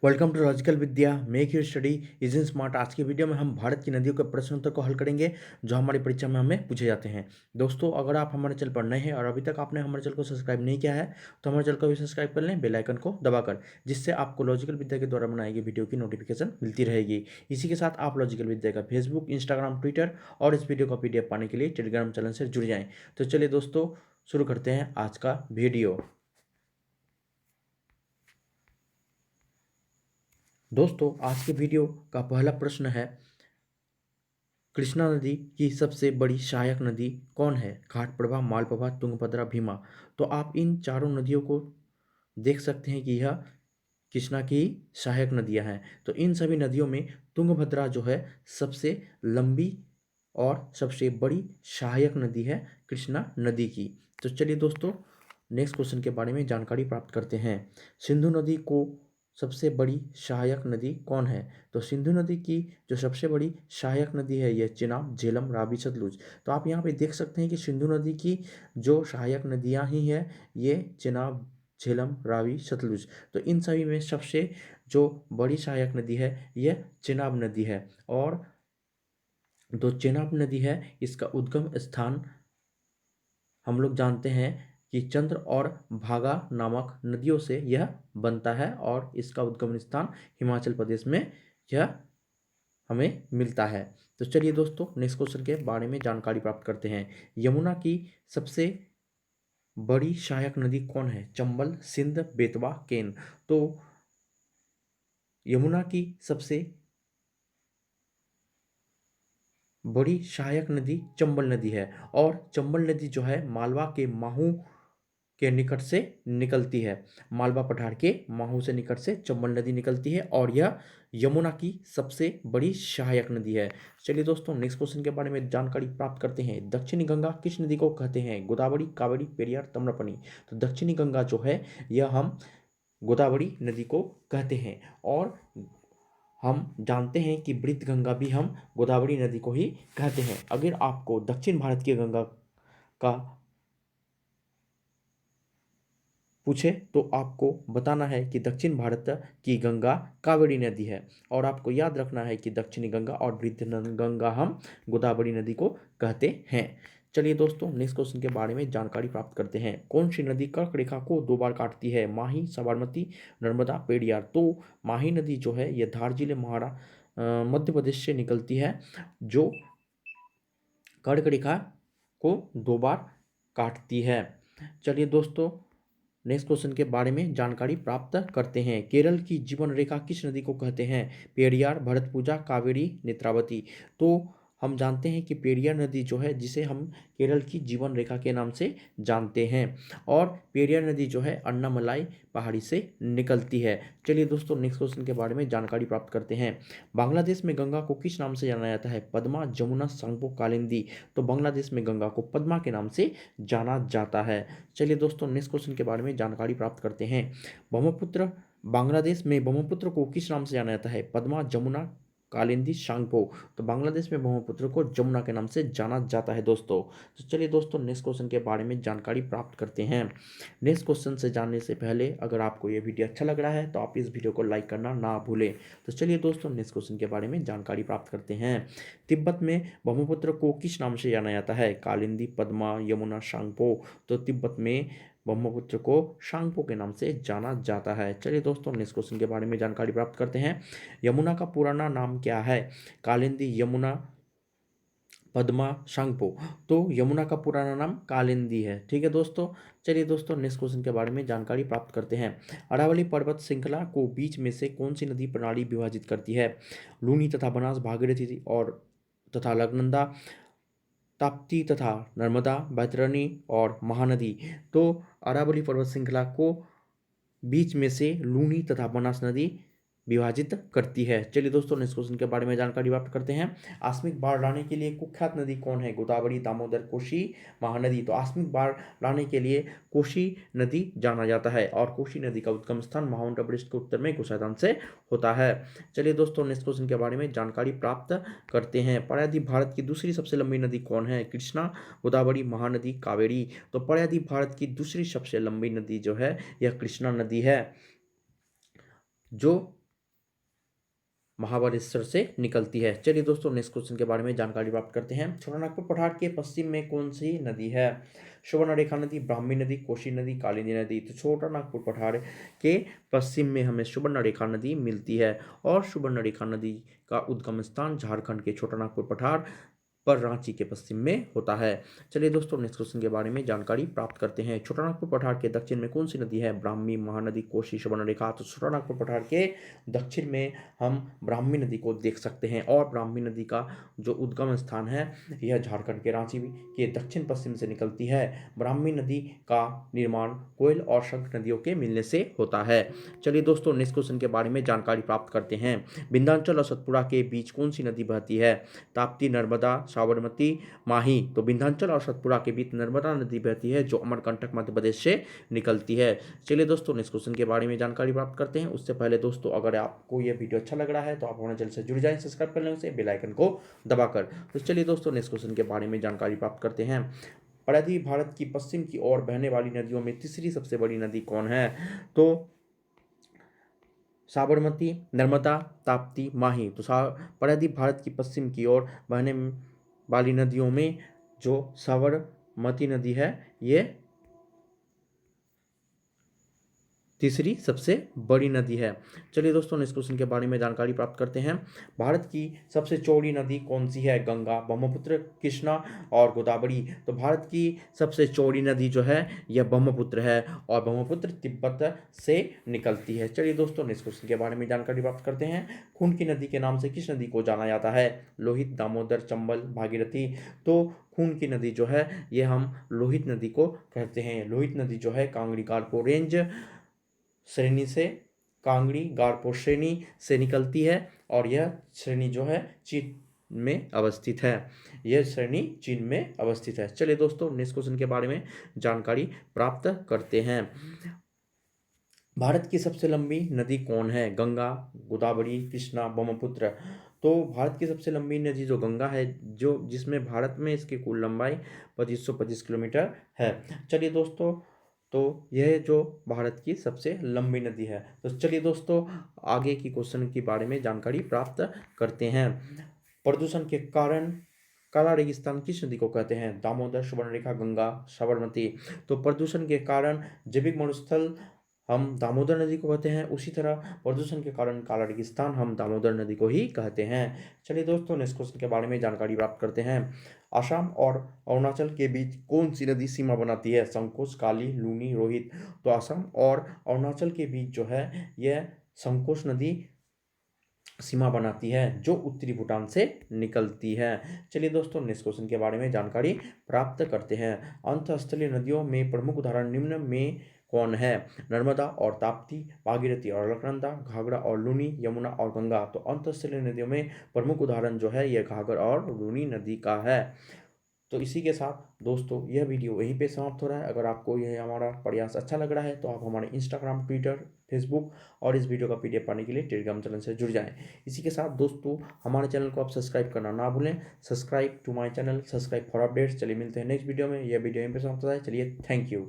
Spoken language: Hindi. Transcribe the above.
Welcome to logical Vidya make your study is in smart. आज की वीडियो में हम भारत की नदियों के प्रश्न उत्तर को हल करेंगे जो हमारी परीक्षा में हमें पूछे जाते हैं। दोस्तों, अगर आप हमारे चैनल पर नए हैं और अभी तक आपने हमारे चैनल को सब्सक्राइब नहीं किया है तो हमारे चैनल को भी सब्सक्राइब कर लें बेल आइकन को दबाकर, जिससे आपको लॉजिकल विद्या के द्वारा बनाई गई वीडियो की नोटिफिकेशन मिलती रहेगी। इसी के साथ आप लॉजिकल विद्या का फेसबुक, इंस्टाग्राम, ट्विटर और इस वीडियो का PDF पाने के लिए टेलीग्राम चैनल से जुड़ जाएं। तो चलिए दोस्तों, शुरू करते हैं आज का वीडियो। दोस्तों, आज के वीडियो का पहला प्रश्न है, कृष्णा नदी की सबसे बड़ी सहायक नदी कौन है? घाटप्रभा, मालप्रभा, तुंगभद्रा, भीमा। तो आप इन चारों नदियों को देख सकते हैं कि यह कृष्णा की सहायक नदियां हैं। तो इन सभी नदियों में तुंगभद्रा जो है सबसे लंबी और सबसे बड़ी सहायक नदी है कृष्णा नदी की। तो चलिए दोस्तों, नेक्स्ट क्वेश्चन के बारे में जानकारी प्राप्त करते हैं। सिंधु नदी को सबसे बड़ी सहायक नदी कौन है? तो सिंधु नदी की जो सबसे बड़ी सहायक नदी है यह चेनाब, झेलम, रावी, सतलुज। तो आप यहाँ पे देख सकते हैं कि सिंधु नदी की जो सहायक नदियाँ ही हैं ये चेनाब, झेलम, रावी, सतलुज। तो इन सभी में सबसे जो बड़ी सहायक नदी है यह चेनाब नदी है। और जो चेनाब नदी है इसका उद्गम स्थान हम लोग जानते हैं कि चंद्र और भागा नामक नदियों से यह बनता है और इसका उद्गम स्थान हिमाचल प्रदेश में यह हमें मिलता है। तो चलिए दोस्तों, नेक्स्ट क्वेश्चन के बारे में जानकारी प्राप्त करते हैं। यमुना की सबसे बड़ी सहायक नदी कौन है? चंबल, सिंध, बेतवा, केन। तो यमुना की सबसे बड़ी सहायक नदी चंबल नदी है और चंबल नदी जो है मालवा के माहू के निकट से निकलती है। मालवा पठार के माहू से निकट से चंबल नदी निकलती है और यह यमुना की सबसे बड़ी सहायक नदी है। चलिए दोस्तों, नेक्स्ट क्वेश्चन के बारे में जानकारी प्राप्त करते हैं। दक्षिणी गंगा किस नदी को कहते हैं? गोदावरी, कावेरी, पेरियार, ताम्रपनी। तो दक्षिणी गंगा जो है यह हम गोदावरी नदी को कहते हैं और हम जानते हैं कि वृद्ध गंगा भी हम गोदावरी नदी को ही कहते हैं। अगर आपको दक्षिण भारत की गंगा का पूछे तो आपको बताना है कि दक्षिण भारत की गंगा कावेरी नदी है और आपको याद रखना है कि दक्षिणी गंगा और वृद्ध गंगा हम गोदावरी नदी को कहते हैं। चलिए दोस्तों, नेक्स्ट क्वेश्चन के बारे में जानकारी प्राप्त करते हैं। कौन सी नदी कर्क रेखा को 2 बार काटती है? माही, साबरमती, नर्मदा, पेरियार। तो माही नदी जो है यह धार जिले मध्य प्रदेश से निकलती है जो कर्क रेखा को 2 बार काटती है। चलिए दोस्तों, नेक्स्ट क्वेश्चन के बारे में जानकारी प्राप्त करते हैं। केरल की जीवन रेखा किस नदी को कहते हैं? पेरियार, भरतपुजा, कावेरी, नेत्रावती। तो हम जानते हैं कि पेरियार नदी जो है जिसे हम केरल की जीवन रेखा के नाम से जानते हैं और पेरियार नदी जो है अन्नामलाई पहाड़ी से निकलती है। चलिए दोस्तों, नेक्स्ट क्वेश्चन के बारे में जानकारी प्राप्त करते हैं। बांग्लादेश में गंगा को किस नाम से जाना जाता है? पद्मा, जमुना, सांगपो, कालिंदी। तो बांग्लादेश में गंगा को पद्मा के नाम से जाना जाता है। चलिए दोस्तों, नेक्स्ट क्वेश्चन के बारे में जानकारी प्राप्त करते हैं। ब्रह्मपुत्र बांग्लादेश में ब्रह्मपुत्र को किस नाम से जाना जाता है? पद्मा, जमुना, कालिंदी, सांगपो। तो बांग्लादेश में ब्रह्मपुत्र को जमुना के नाम से जाना जाता है दोस्तों। तो चलिए दोस्तों, नेक्स्ट क्वेश्चन के बारे में जानकारी प्राप्त करते हैं। नेक्स्ट क्वेश्चन से जानने से पहले अगर आपको यह वीडियो अच्छा लग रहा है तो आप इस वीडियो को लाइक करना ना भूलें। तो चलिए दोस्तों, नेक्स्ट क्वेश्चन के बारे में जानकारी प्राप्त करते हैं। तिब्बत में ब्रह्मपुत्र को किस नाम से जाना जाता है? कालिंदी, पद्मा, यमुना, सांगपो। तो तिब्बत में ब्रह्मपुत्र को सांगपो के नाम से जाना जाता है। चलिए दोस्तों, नेक्स्ट क्वेश्चन के बारे में जानकारी प्राप्त करते हैं। यमुना का पुराना नाम क्या है? कालिंदी, यमुना, पद्मा, सांगपो। तो यमुना का पुराना नाम कालिंदी है। ठीक है दोस्तों। चलिए दोस्तों, नेक्स्ट क्वेश्चन के बारे में जानकारी प्राप्त करते हैं। अरावली पर्वत श्रृंखला को बीच में से कौन सी नदी प्रणाली विभाजित करती है? लूनी तथा बनास, भागीरथी और तथा अलकनंदा, ताप्ती तथा नर्मदा, बैतरणी और महानदी। तो अरावली पर्वत श्रृंखला को बीच में से लूनी तथा बनास नदी विभाजित करती है। चलिए दोस्तों, नेक्स्ट क्वेश्चन के बारे में जानकारी प्राप्त करते हैं। आकस्मिक बाढ़ लाने के लिए कुख्यात नदी कौन है? गोदावरी, दामोदर, कोशी, महानदी। तो आकस्मिक बाढ़ लाने के लिए कोशी नदी जाना जाता है और कोशी नदी का उद्गम स्थान माउंट एवरेस्ट के उत्तर में गुसाइदान से होता है। चलिए दोस्तों, नेक्स्ट क्वेश्चन के बारे में जानकारी प्राप्त करते हैं। प्रायद्वीप भारत की दूसरी सबसे लंबी नदी कौन है? कृष्णा, गोदावरी, महानदी, कावेरी। तो प्रायद्वीप भारत की दूसरी सबसे लंबी नदी जो है यह कृष्णा नदी है जो महाबलेश्वर से निकलती है। चलिए दोस्तों नेक्स्ट क्वेश्चन के बारे में जानकारी प्राप्त करते हैं। छोटानागपुर पठार के पश्चिम में कौन सी नदी है? सुवर्णरेखा नदी, ब्राह्मी नदी, कोसी नदी, कालिंदी नदी। तो छोटानागपुर पठार के पश्चिम में हमें सुवर्णरेखा नदी मिलती है और सुवर्णरेखा नदी का उद्गम स्थान झारखंड के छोटानागपुर पठार पर रांची के पश्चिम में होता है। चलिए दोस्तों नेक्स्ट क्वेश्चन के बारे में जानकारी प्राप्त करते हैं। छोटानागपुर पठार के दक्षिण में कौन सी नदी है? ब्राह्मी, महानदी, कोसी, सुवर्णरेखा। तो छोटानागपुर पठार के दक्षिण में हम ब्राह्मी नदी को देख सकते हैं और ब्राह्मी नदी का जो उद्गम स्थान है यह झारखंड के रांची के दक्षिण पश्चिम से निकलती है। ब्राह्मी नदी का निर्माण कोयल और शंख नदियों के मिलने से होता है। चलिए दोस्तों नेक्स्ट क्वेश्चन के बारे में जानकारी प्राप्त करते हैं। विंध्याचल और सतपुड़ा के बीच कौन सी नदी बहती है? ताप्ती, नर्मदा, साबरमती, माही। तो विंध्याचल और सतपुड़ा के बीच नर्मदा नदी बहती है जो अमरकंटक मध्य प्रदेश से निकलती है। चलिए दोस्तों नेक्स्ट क्वेश्चन के बारे में जानकारी प्राप्त करते हैं। उससे पहले दोस्तों अगर आपको यह वीडियो अच्छा लग रहा है तो आप हमारे चैनल से जुड़ जाएं, सब्सक्राइब कर लें उसे बेल आइकन को दबाकर। तो चलिए दोस्तों नेक्स्ट क्वेश्चन के बारे में जानकारी प्राप्त करते हैं। परिधि भारत की पश्चिम की ओर बहने वाली नदियों में तीसरी सबसे बड़ी नदी कौन है? तो साबरमती, नर्मदा, ताप्ती, माही। तो परिधि भारत की पश्चिम की ओर बहने वाली नदियों में जो साबरमती नदी है ये तीसरी सबसे बड़ी नदी है। चलिए दोस्तों इस क्वेश्चन के बारे में जानकारी प्राप्त करते हैं। भारत की सबसे चौड़ी नदी कौन सी है? गंगा, ब्रह्मपुत्र, कृष्णा और गोदावरी। तो भारत की सबसे चौड़ी नदी जो है यह ब्रह्मपुत्र है और ब्रह्मपुत्र तिब्बत से निकलती है। चलिए दोस्तों इस क्वेश्चन के बारे में जानकारी प्राप्त करते हैं। खून की नदी के नाम से किस नदी को जाना जाता है? लोहित, दामोदर, चंबल, भागीरथी। तो खून की नदी जो है ये हम लोहित नदी को कहते हैं। लोहित नदी जो है कांगड़ी गारपो रेंज श्रेणी से कांगड़ी गारपो श्रेणी से निकलती है और यह श्रेणी जो है चीन में अवस्थित है। यह श्रेणी चीन में अवस्थित है। चलिए दोस्तों नेक्स्ट क्वेश्चन के बारे में जानकारी प्राप्त करते हैं। भारत की सबसे लंबी नदी कौन है? गंगा, गोदावरी, कृष्णा, ब्रह्मपुत्र। तो भारत की सबसे लंबी नदी जो गंगा है जो जिसमें भारत में इसकी कुल लंबाई 2525 किलोमीटर है। चलिए दोस्तों तो यह जो भारत की सबसे लंबी नदी है। तो चलिए दोस्तों आगे की क्वेश्चन के बारे में जानकारी प्राप्त करते हैं। प्रदूषण के कारण काला रेगिस्तान किस नदी को कहते हैं? दामोदर, सुवर्णरेखा, गंगा, साबरमती। तो प्रदूषण के कारण जैविक मरुस्थल हम दामोदर नदी को कहते हैं, उसी तरह प्रदूषण के कारण काला रेगिस्तान हम दामोदर नदी को ही कहते हैं। चलिए दोस्तों नेक्स्ट क्वेश्चन के बारे में जानकारी प्राप्त करते हैं। असम और अरुणाचल के बीच कौन सी नदी सीमा बनाती है? संकोच, काली, लूनी, रोहित। तो असम और अरुणाचल के बीच जो है यह संकोच नदी सीमा बनाती है जो उत्तरी भूटान से निकलती है। चलिए दोस्तों नेक्स्ट क्वेश्चन के बारे में जानकारी प्राप्त करते हैं। अंतःस्थलीय नदियों में प्रमुख उदाहरण निम्न में कौन है? नर्मदा और ताप्ती, भागीरथी और अलकनंदा, घाघरा और लूनी, यमुना और गंगा। तो अंतःस्थलीय नदियों में प्रमुख उदाहरण जो है यह घाघरा और लूनी नदी का है। तो इसी के साथ दोस्तों यह वीडियो यहीं पे समाप्त हो रहा है। अगर आपको यह हमारा प्रयास अच्छा लग रहा है तो आप हमारे इंस्टाग्राम, ट्विटर, फेसबुक और इस वीडियो का पीडीएफ पाने के लिए टेलीग्राम चैनल से जुड़ जाएं। इसी के साथ दोस्तों हमारे चैनल को आप सब्सक्राइब करना ना भूलें। Subscribe to my channel, subscribe for updates. चलिए मिलते हैं नेक्स्ट वीडियो में। यह वीडियो यहीं पे समाप्त होता है। चलिए थैंक यू।